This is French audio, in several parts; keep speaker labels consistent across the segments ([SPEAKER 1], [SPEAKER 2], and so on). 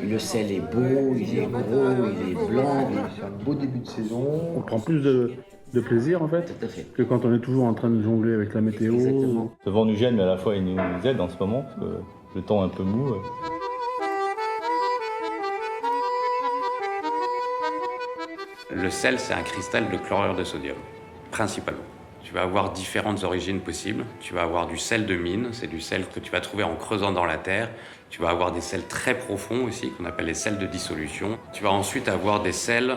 [SPEAKER 1] Le sel est beau, il est gros, il est blanc.
[SPEAKER 2] C'est un beau début de saison.
[SPEAKER 3] On prend plus de plaisir en fait,
[SPEAKER 1] Tout à fait.
[SPEAKER 3] que quand on est toujours en train de jongler avec la météo.
[SPEAKER 1] Exactement.
[SPEAKER 4] Le vent nous gêne, mais à la fois il nous aide en ce moment, parce que le temps est un peu mou.
[SPEAKER 5] Le sel, c'est un cristal de chlorure de sodium, principalement. Tu vas avoir différentes origines possibles. Tu vas avoir du sel de mine, c'est du sel que tu vas trouver en creusant dans la terre. Tu vas avoir des sels très profonds aussi, qu'on appelle les sels de dissolution. Tu vas ensuite avoir des sels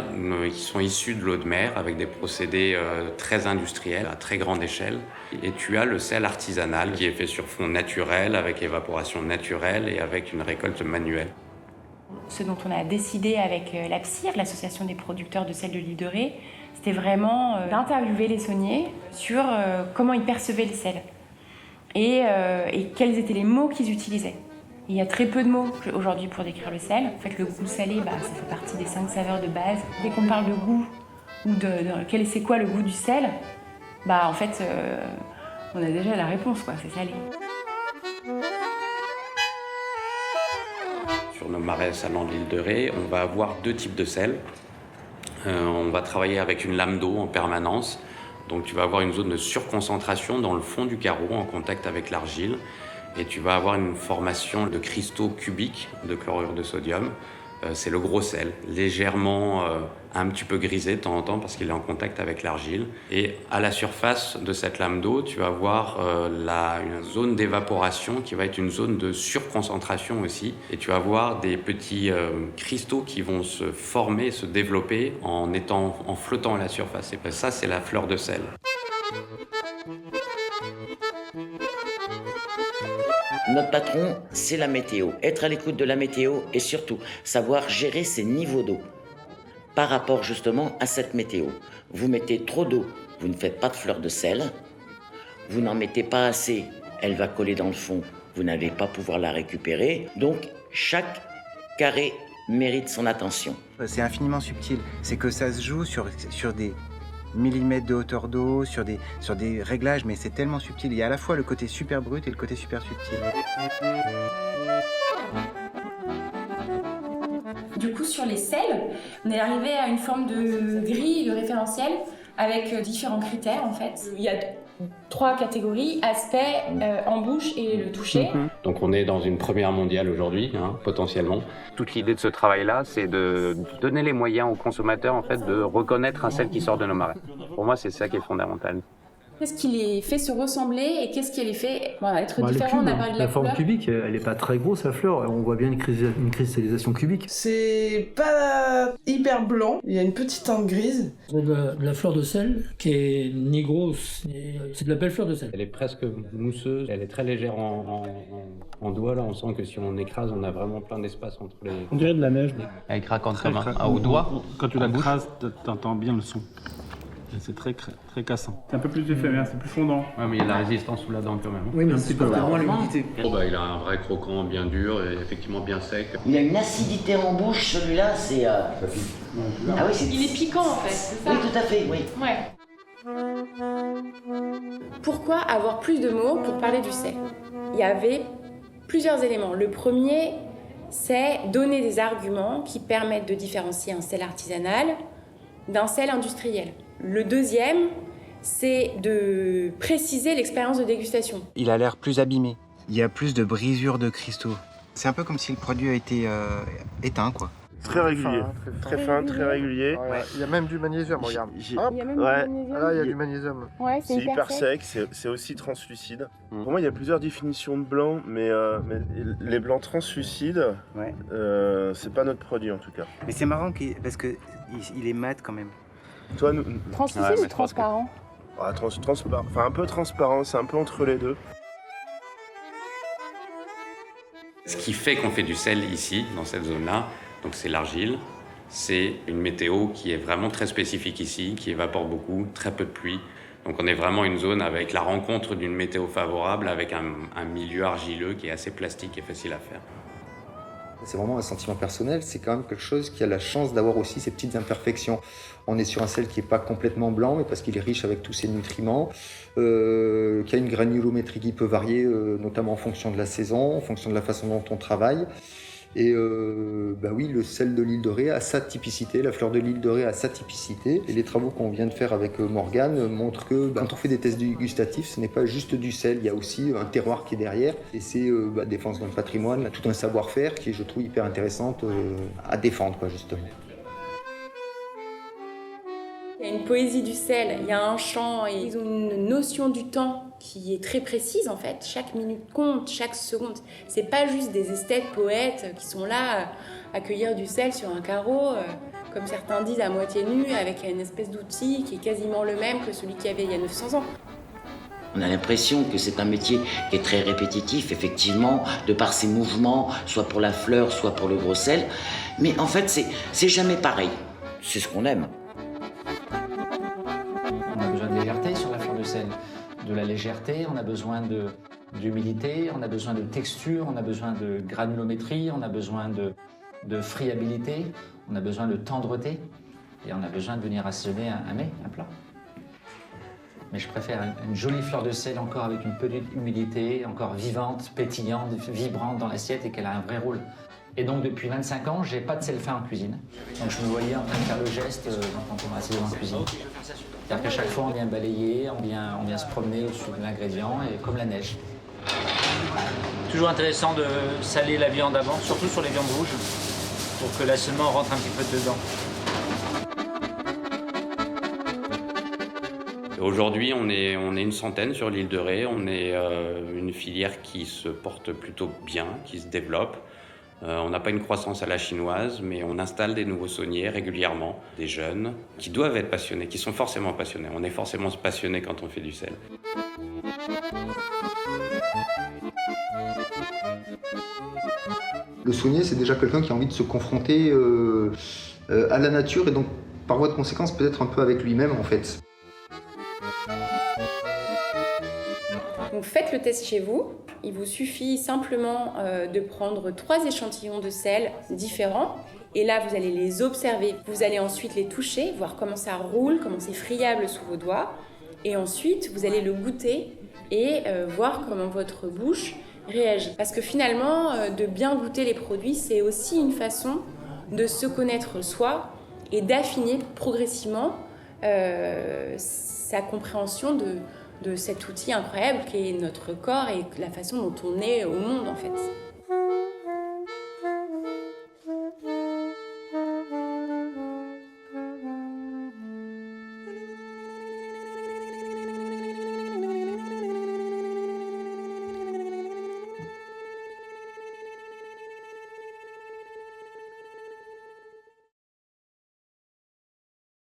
[SPEAKER 5] qui sont issus de l'eau de mer, avec des procédés très industriels, à très grande échelle. Et tu as le sel artisanal, qui est fait sur fond naturel, avec évaporation naturelle et avec une récolte manuelle.
[SPEAKER 6] Ce dont on a décidé avec l'APSIR, l'association des producteurs de sel de l'île de Ré, c'était vraiment d'interviewer les sauniers sur comment ils percevaient le sel et quels étaient les mots qu'ils utilisaient. Il y a très peu de mots aujourd'hui pour décrire le sel. En fait, le goût salé, ça fait partie des 5 saveurs de base. Dès qu'on parle de goût ou c'est quoi le goût du sel, en fait, on a déjà la réponse, quoi, c'est salé.
[SPEAKER 5] Sur nos marais salants de l'île de Ré, on va avoir 2 types de sel. On va travailler avec une lame d'eau en permanence. Donc tu vas avoir une zone de surconcentration dans le fond du carreau en contact avec l'argile. Et tu vas avoir une formation de cristaux cubiques de chlorure de sodium. C'est le gros sel, légèrement un petit peu grisé de temps en temps parce qu'il est en contact avec l'argile. Et à la surface de cette lame d'eau, tu vas avoir une zone d'évaporation qui va être une zone de surconcentration aussi. Et tu vas avoir des petits cristaux qui vont se former, se développer en flottant à la surface. Et ça, c'est la fleur de sel.
[SPEAKER 1] Notre patron, c'est la météo. Être à l'écoute de la météo et surtout savoir gérer ses niveaux d'eau par rapport justement à cette météo. Vous mettez trop d'eau, vous ne faites pas de fleur de sel. Vous n'en mettez pas assez, elle va coller dans le fond, vous n'allez pas pouvoir la récupérer. Donc, chaque carré mérite son attention.
[SPEAKER 7] C'est infiniment subtil. C'est que ça se joue sur des millimètres de hauteur d'eau, sur des réglages, mais c'est tellement subtil. Il y a à la fois le côté super brut et le côté super subtil.
[SPEAKER 6] Du coup, sur les sels, on est arrivé à une forme de grille de référentiel avec différents critères en fait. Il y a 3 catégories, aspect, en bouche et le toucher.
[SPEAKER 5] Donc on est dans une première mondiale aujourd'hui, potentiellement. Toute l'idée de ce travail-là, c'est de donner les moyens aux consommateurs en fait, de reconnaître un sel qui sort de nos marais. Pour moi, c'est ça qui est fondamental.
[SPEAKER 6] Qu'est-ce qui les fait se ressembler et qu'est-ce qui les fait être différents? On a parlé de
[SPEAKER 8] la forme
[SPEAKER 6] couleur.
[SPEAKER 8] cubique, elle n'est pas très grosse la fleur, on voit bien une cristallisation cubique.
[SPEAKER 9] C'est pas hyper blanc, il y a une petite teinte grise.
[SPEAKER 10] C'est de la fleur de sel qui est ni grosse, c'est de la belle fleur de sel.
[SPEAKER 5] Elle est presque mousseuse, elle est très légère en doigt. Là, on sent que si on écrase, on a vraiment plein d'espace entre les...
[SPEAKER 3] On dirait de la neige.
[SPEAKER 4] Elle craquante comme au doigt.
[SPEAKER 3] Quand tu la crases, t'entends bien le son. Et c'est très cassant. C'est un peu plus éphémère, c'est plus fondant.
[SPEAKER 5] Ouais, mais il y a de la résistance sous la dent quand même.
[SPEAKER 8] Oui, mais c'est pas vraiment l'humidité.
[SPEAKER 5] Il a un vrai croquant bien dur et effectivement bien sec.
[SPEAKER 1] Il a une acidité en bouche, celui-là, c'est... Ah oui,
[SPEAKER 6] Il est piquant en fait, c'est ça?
[SPEAKER 1] Oui, tout à fait, oui.
[SPEAKER 6] Ouais. Pourquoi avoir plus de mots pour parler du sel? Il y avait plusieurs éléments. Le premier, c'est donner des arguments qui permettent de différencier un sel artisanal d'un sel industriel. Le deuxième, c'est de préciser l'expérience de dégustation.
[SPEAKER 7] Il a l'air plus abîmé. Il y a plus de brisures de cristaux. C'est un peu comme si le produit a été éteint, quoi.
[SPEAKER 2] Très régulier.
[SPEAKER 9] Très fin,
[SPEAKER 2] très régulier.
[SPEAKER 11] Ouais. Il y a même du magnésium, regarde.
[SPEAKER 2] Hop,
[SPEAKER 6] Il y a même
[SPEAKER 2] ouais.
[SPEAKER 6] du magnésium.
[SPEAKER 11] Là, il y a du magnésium.
[SPEAKER 6] Ouais,
[SPEAKER 2] C'est hyper sec, c'est aussi translucide. Pour moi, il y a plusieurs définitions de blanc, mais les blancs translucides,
[SPEAKER 7] Ouais.
[SPEAKER 2] c'est pas notre produit en tout cas.
[SPEAKER 7] Mais c'est marrant parce que il est mat quand même.
[SPEAKER 2] Toi, nous,
[SPEAKER 6] Translucide ou transparent?
[SPEAKER 2] un peu transparent, c'est un peu entre les deux.
[SPEAKER 5] Ce qui fait qu'on fait du sel ici, dans cette zone-là, donc c'est l'argile, c'est une météo qui est vraiment très spécifique ici, qui évapore beaucoup, très peu de pluie. Donc on est vraiment une zone avec la rencontre d'une météo favorable, avec un milieu argileux qui est assez plastique et facile à faire.
[SPEAKER 12] C'est vraiment un sentiment personnel, c'est quand même quelque chose qui a la chance d'avoir aussi ces petites imperfections. On est sur un sel qui n'est pas complètement blanc, mais parce qu'il est riche avec tous ses nutriments, qui a une granulométrie qui peut varier, notamment en fonction de la saison, en fonction de la façon dont on travaille. Et oui, le sel de l'île de Ré a sa typicité, la fleur de l'île de Ré a sa typicité. Et les travaux qu'on vient de faire avec Morgane montrent que quand on fait des tests gustatifs, ce n'est pas juste du sel, il y a aussi un terroir qui est derrière. Et c'est défense dans le patrimoine, là, tout un savoir-faire qui est, je trouve, hyper intéressante à défendre, quoi, justement.
[SPEAKER 6] Il y a une poésie du sel, il y a un chant, et ils ont une notion du temps qui est très précise en fait. Chaque minute compte, chaque seconde. C'est pas juste des esthètes, poètes qui sont là à cueillir du sel sur un carreau, comme certains disent à moitié nu, avec une espèce d'outil qui est quasiment le même que celui qu'il y avait il y a 900 ans.
[SPEAKER 1] On a l'impression que c'est un métier qui est très répétitif, effectivement, de par ses mouvements, soit pour la fleur, soit pour le gros sel. Mais en fait, c'est jamais pareil. C'est ce qu'on aime.
[SPEAKER 13] On a besoin de légèreté sur la fleur de sel, de la légèreté, on a besoin d'humidité, on a besoin de texture, on a besoin de granulométrie, on a besoin de friabilité, on a besoin de tendreté et on a besoin de venir assaisonner un plat. Mais je préfère une jolie fleur de sel encore avec une petite humidité, encore vivante, pétillante, vibrante dans l'assiette et qu'elle a un vrai rôle. Et donc depuis 25 ans, j'ai pas de sel fin en cuisine. Donc je me voyais en train de faire le geste quand on va assaisonner en cuisine. C'est-à-dire qu'à chaque fois, on vient balayer, on vient se promener au-dessus de l'ingrédient, et comme la neige.
[SPEAKER 14] Toujours intéressant de saler la viande avant, surtout sur les viandes rouges, pour que l'assaisonnement rentre un petit peu dedans.
[SPEAKER 5] Aujourd'hui, on est une centaine sur l'île de Ré. On est une filière qui se porte plutôt bien, qui se développe. On n'a pas une croissance à la chinoise, mais on installe des nouveaux sauniers régulièrement, des jeunes qui doivent être passionnés, qui sont forcément passionnés. On est forcément passionné quand on fait du sel.
[SPEAKER 12] Le saunier, c'est déjà quelqu'un qui a envie de se confronter à la nature et donc, par voie de conséquence, peut-être un peu avec lui-même, en fait.
[SPEAKER 6] Donc faites le test chez vous. Il vous suffit simplement de prendre 3 échantillons de sel différents. Et là, vous allez les observer. Vous allez ensuite les toucher, voir comment ça roule, comment c'est friable sous vos doigts. Et ensuite, vous allez le goûter et voir comment votre bouche réagit. Parce que finalement, de bien goûter les produits, c'est aussi une façon de se connaître soi et d'affiner progressivement sa compréhension de cet outil incroyable qui est notre corps et la façon dont on est au monde en fait.